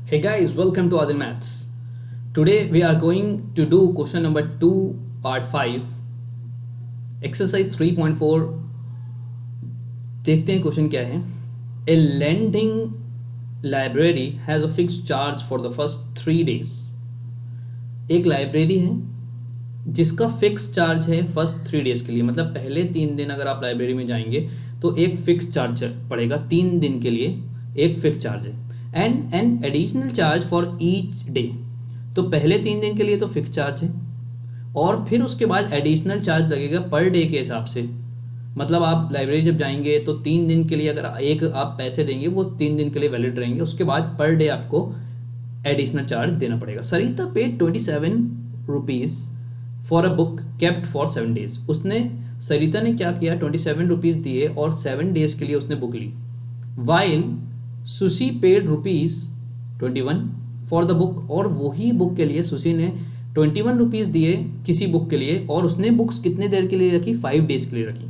Hey guys, welcome to Adil Maths. Today we are going to do question number 2, part 5, exercise 3.4. देखते हैं question क्या है. A lending library has a fixed charge for the first 3 days. एक library है जिसका fix charge है first 3 days के लिए, मतलब पहले 3 दिन अगर आप लाइब्रेरी में जाएंगे तो एक फिक्स चार्ज पड़ेगा. 3 दिन के लिए एक फिक्स चार्ज है. And an additional charge for each day. तो पहले 3 दिन के लिए तो फिक्स चार्ज है और फिर उसके बाद एडिशनल चार्ज लगेगा पर डे के हिसाब से. मतलब आप लाइब्रेरी जब जाएंगे तो 3 दिन के लिए अगर एक आप पैसे देंगे वो 3 दिन के लिए वैलिड रहेंगे. उसके बाद पर डे आपको एडिशनल चार्ज देना पड़ेगा. Sarita paid 27 rupees for a book kept for 7 days. Sarita ने क्या किया, 27 रुपीज़ दिए और 7 डेज के लिए उसने बुक ली. While Sushi paid ₹21 for the book. और वही बुक के लिए सुशी ने 21 रुपीज़ दिए किसी बुक के लिए और उसने बुक्स कितने देर के लिए रखी, 5 डेज के लिए रखी.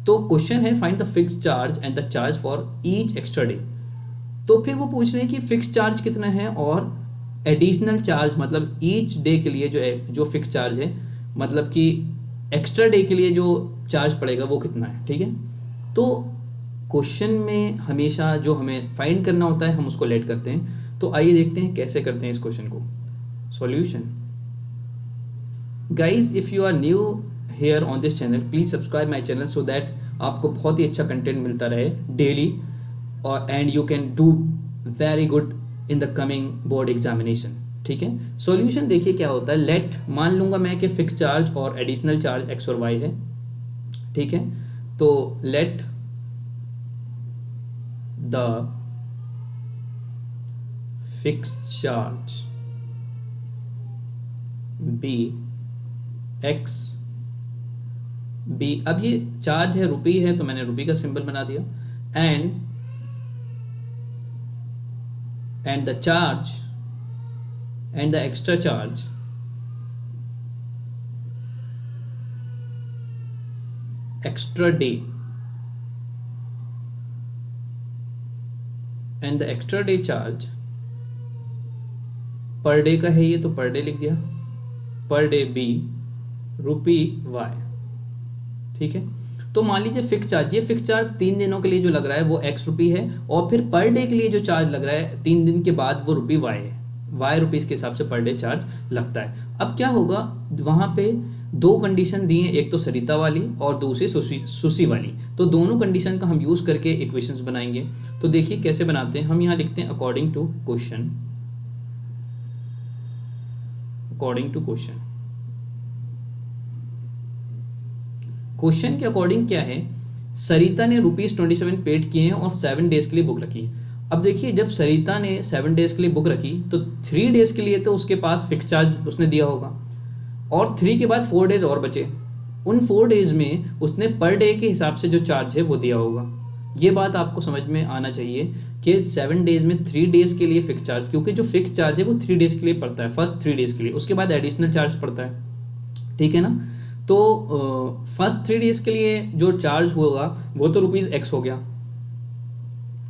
तो क्वेश्चन है find the fix charge and the charge for each extra day. तो फिर वो पूछ रहे हैं कि फिक्स चार्ज कितना है और एडिशनल चार्ज मतलब ईच डे के लिए जो फिक्स चार्ज है, मतलब कि एक्स्ट्रा डे के लिए जो चार्ज पड़ेगा वो कितना है. ठीक है, तो क्वेश्चन में हमेशा जो हमें फाइंड करना होता है हम उसको लेट करते हैं. तो आइए देखते हैं कैसे करते हैं इस क्वेश्चन को. Solution. Guys, if you are new here on this channel please subscribe my channel so that आपको बहुत ही अच्छा कंटेंट मिलता रहे डेली और and you can do very good in the coming board examination. ठीक है, सॉल्यूशन देखिए क्या होता है. लेट मान लूँगा मैं कि फिक्स चार्ज और एडिशनल चार्ज एक्स और वाई है. ठीक है, तो let the fix charge be x be. अब ये चार्ज है रुपी है तो मैंने रुपी का सिंबल बना दिया. And the charge and the extra charge extra day and the extra day charge per day का है ये तो पर डे लिख दिया. पर डे बी रुपी वाई. ठीक है, तो मान लीजिए फिक्स चार्ज, ये फिक्स चार्ज 3 दिनों के लिए जो लग रहा है वो एक्स रुपी है और फिर पर डे के लिए जो चार्ज लग रहा है 3 दिन के बाद वो रुपी वाई है. वाई रुपीज़ के हिसाब से पर डे चार्ज लगता है. अब क्या होगा, वहाँ पे 2 कंडीशन दी हैं, एक तो सरिता वाली और दूसरी सुशी वाली. तो दोनों कंडीशन का हम यूज़ करके इक्वेशंस बनाएंगे. तो देखिए कैसे बनाते हैं. हम यहाँ लिखते हैं अकॉर्डिंग टू क्वेश्चन. क्वेश्चन के अकॉर्डिंग क्या है, सरिता ने ₹27 पेड किए हैं और 7 डेज के लिए बुक रखी है. अब देखिए जब सरिता ने 7 डेज के लिए बुक रखी तो 3 डेज के लिए तो उसके पास फिक्स चार्ज उसने दिया होगा और 3 के बाद 4 डेज और बचे. उन 4 डेज में उसने पर डे के हिसाब से जो चार्ज है वो दिया होगा. ये बात आपको समझ में आना चाहिए कि 7 डेज में 3 डेज के लिए फिक्स चार्ज, क्योंकि जो फिक्स चार्ज है वो 3 डेज के लिए पड़ता है, फर्स्ट 3 डेज के लिए. उसके बाद एडिशनल चार्ज पड़ता है. ठीक है ना. तो फर्स्ट 3 डेज के लिए जो चार्ज होगा वो तो ₹X हो गया.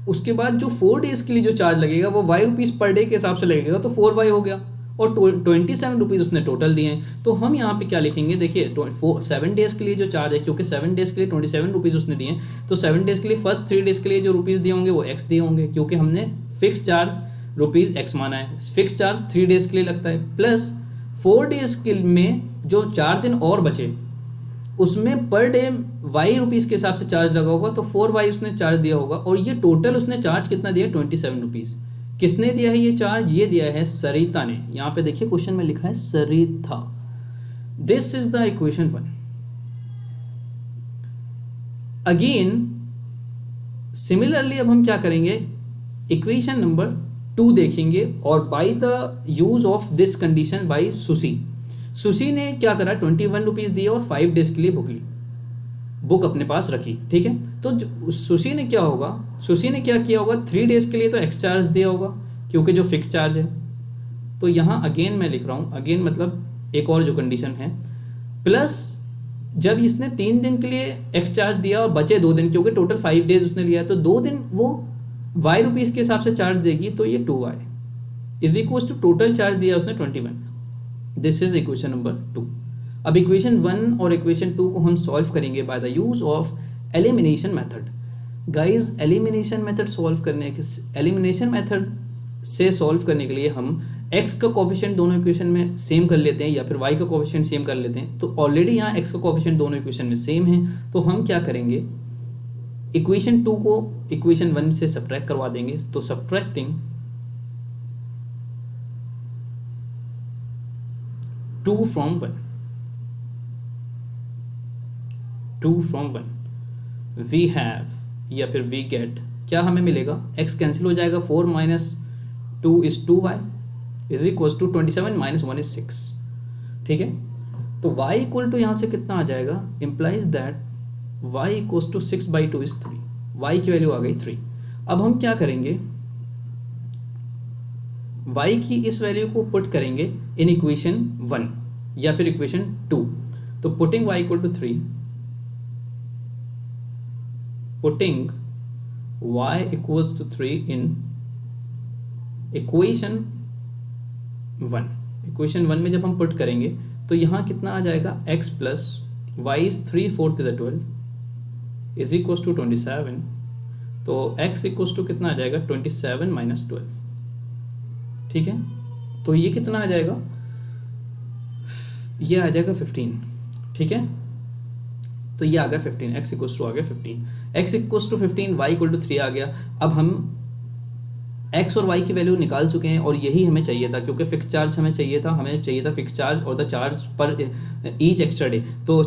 उसके बाद जो 4 डेज के लिए जो चार्ज लगेगा वो वाई रुपीज़ पर डे के हिसाब से लगेगा तो 4y हो गया और 27 रुपीज़ उसने टोटल दिए हैं. तो हम यहाँ पे क्या लिखेंगे, देखिए 7 डेज के लिए जो चार्ज है, क्योंकि 7 डेज के लिए 27 रुपीज़ उसने दिए हैं तो 7 डेज के लिए फर्स्ट 3 डेज के लिए जो रुपीज़ दिए होंगे वो x दिए होंगे, क्योंकि हमने फिक्स चार्ज ₹X माना है. फिक्स चार्ज 3 डेज के लिए लगता है प्लस 4 डेज के में जो 4 दिन और बचे उसमें पर डे वाई रुपीज़ के हिसाब से चार्ज लगा होगा तो 4y उसने चार्ज दिया होगा. और ये टोटल उसने चार्ज कितना दिया, 27 रुपीज़. किसने दिया है ये चार्ज, ये दिया है सरिता ने. यहाँ पे देखिए क्वेश्चन में लिखा है Sarita. This is the equation 1. Again similarly अब हम क्या करेंगे, इक्वेशन नंबर 2 देखेंगे और by the use of this condition by Sushi ने क्या करा, 21 रुपीज़ दिए और 5 डेज के लिए बुक अपने पास रखी. ठीक है, तो सुशी ने क्या किया होगा, 3 डेज के लिए तो एक्स चार्ज दिया होगा क्योंकि जो फिक्स चार्ज है. तो यहाँ अगेन मैं लिख रहा हूँ, अगेन मतलब एक और जो कंडीशन है, प्लस जब इसने 3 दिन के लिए एक्स चार्ज दिया और बचे 2 दिन, क्योंकि टोटल 5 डेज उसने लिया है तो 2 दिन वो वाई रुपीज़ के हिसाब से चार्ज देगी तो ये 2y. Is equal to total charge दिया उसने 21। This is equation number 2। अब इक्वेशन 1 और इक्वेशन 2 को हम सॉल्व करेंगे bye the use of elimination method. Guys elimination method से सॉल्व करने के लिए हम x का कोफिशिएंट दोनों इक्वेशन में सेम कर लेते हैं या फिर y का कोफिशिएंट सेम कर लेते हैं। तो ऑलरेडी यहाँ x का कोफिशिएंट दोनों इक्वेशन में सेम है, तो हम क्या करेंगे, इक्वेशन 2 को इक्वेशन 1 से सब्ट्रैक्ट करवा देंगे। तो सब्ट्रैक्टिंग 2 from 1 वी हैव या फिर वी गेट, क्या हमें मिलेगा, x कैंसिल हो जाएगा, 4 minus 2 is 2y is equal to 27 minus 1 is 6। ठीक है, तो y इक्वल टू यहाँ से कितना आ जाएगा, implies that y equal to 6/2 is 3। y की वैल्यू आ गई 3। अब हम क्या करेंगे, y की इस वैल्यू को पुट करेंगे इन इक्वेशन 1 या फिर इक्वेशन 2। तो putting y equal to 3, putting y equals to 3 in equation 1। Equation 1 में जब हम पुट करेंगे तो यहाँ कितना आ जाएगा, x plus y is 3/4 is 12 is equals to 27। तो x इक्वल्स टू कितना आ जाएगा, 27 माइनस 12। ठीक है, तो ये कितना आ जाएगा, ये आ जाएगा 15। ठीक है, तो ये आ गया 15, x इक्वल्स टू आ गया 15, x equals to 15, y equal to 3 आ गया। अब हम x और y की वैल्यू निकाल चुके हैं और यही हमें चाहिए था, क्योंकि फिक्स चार्ज हमें चाहिए था फिक्स चार्ज और द चार्ज पर ईच एक्स्ट्रा डे। तो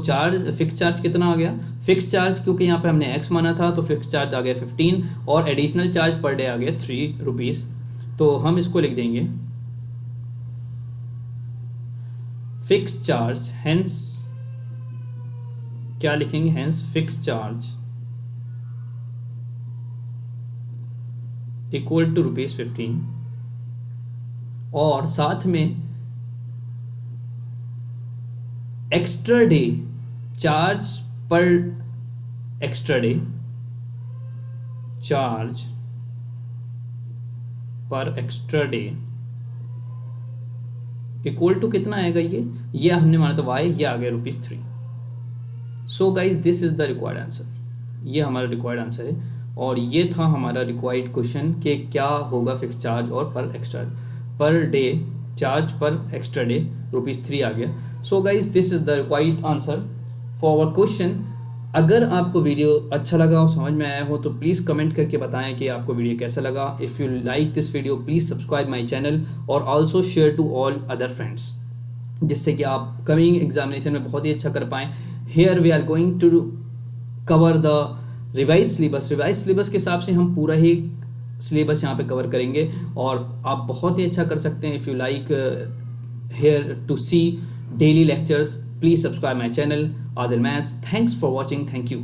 फिक्स चार्ज कितना आ गया, फिक्स चार्ज क्योंकि यहाँ पे हमने x माना था तो फिक्स चार्ज आ गया 15 और एडिशनल चार्ज पर डे आ गया 3 रुपीज़। तो हम इसको लिख देंगे फिक्स चार्ज, हेंस क्या लिखेंगे, hence fix charge equal to ₹15 और साथ में extra day charge per extra day charge per extra day equal to कितना आएगा, ये हमने माना था y, ये आ गया ₹3। सो guys this is the required answer, ये हमारा रिक्वायर्ड आंसर है और ये था हमारा रिक्वायर्ड क्वेश्चन कि क्या होगा फिक्स चार्ज और per day charge per extra day ₹3 आ गया। So guys this is the required answer for our question. अगर आपको वीडियो अच्छा लगा हो, समझ में आया हो, तो प्लीज़ कमेंट करके बताएं कि आपको वीडियो कैसा लगा। If you like this video please subscribe my channel और also share to all other friends, जिससे कि आप कमिंग एग्जामिनेशन में बहुत ही अच्छा कर पाएँ। Here we are going to cover the revise syllabus के हिसाब से हम पूरा ही सिलेबस यहाँ पे कवर करेंगे और आप बहुत ही अच्छा कर सकते हैं। If you like here to see daily lectures, please subscribe my channel Adil Maths. Thanks for watching. Thank you.